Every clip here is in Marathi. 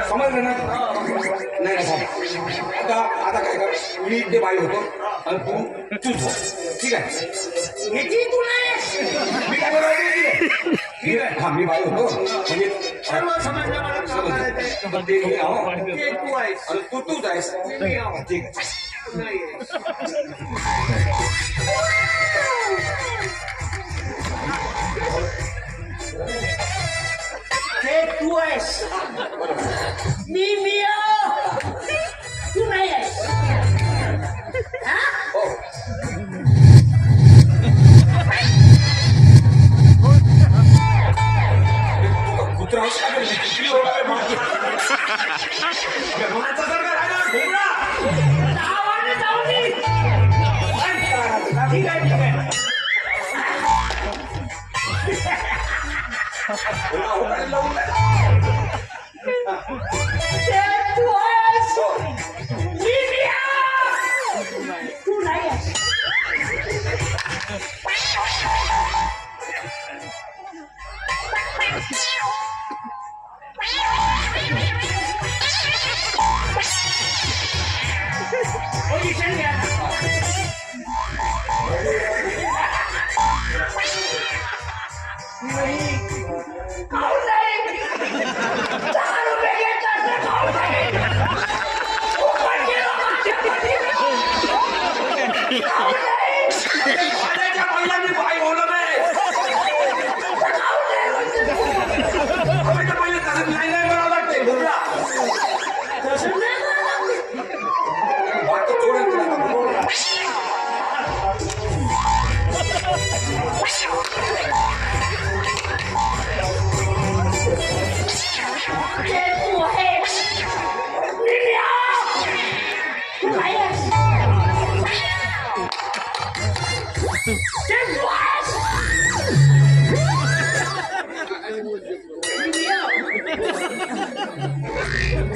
समजलं ना? नाही आता आता काय कर, मी ते बाई होतो आणि तूच हो. ठीक आहे? मी काय बरोबर ठीक आहे? हा, मी बाई होतो म्हणजे सर्व समजलं. ते मी आहो आणि तूच आहेस. ठीक आहे. तू आहेस मी तू नाही आहेस. हो. कुत्रा ठीक आहे ठीक आहे. तू नाही आहेस. पोझिशन घ्या.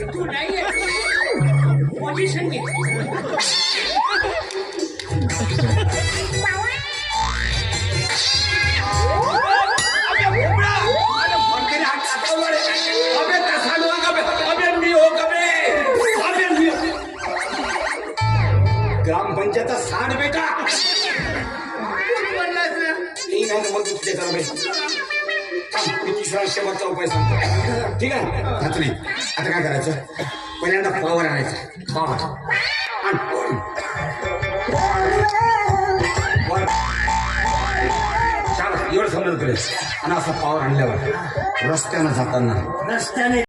तू नाही पोझिशन घे. ग्रामपंचायत सांड बेटा नाही नाही मग तुझे करा बेटा. तिसरा शेवटचा उपाय सांगतो. ठीक आहे? आता नाही. आता काय करायचं, पहिल्यांदा पावर आणायचं. पावर एवढं समजत आणि असा पावर आणल्यावर रस्त्यानं जाताना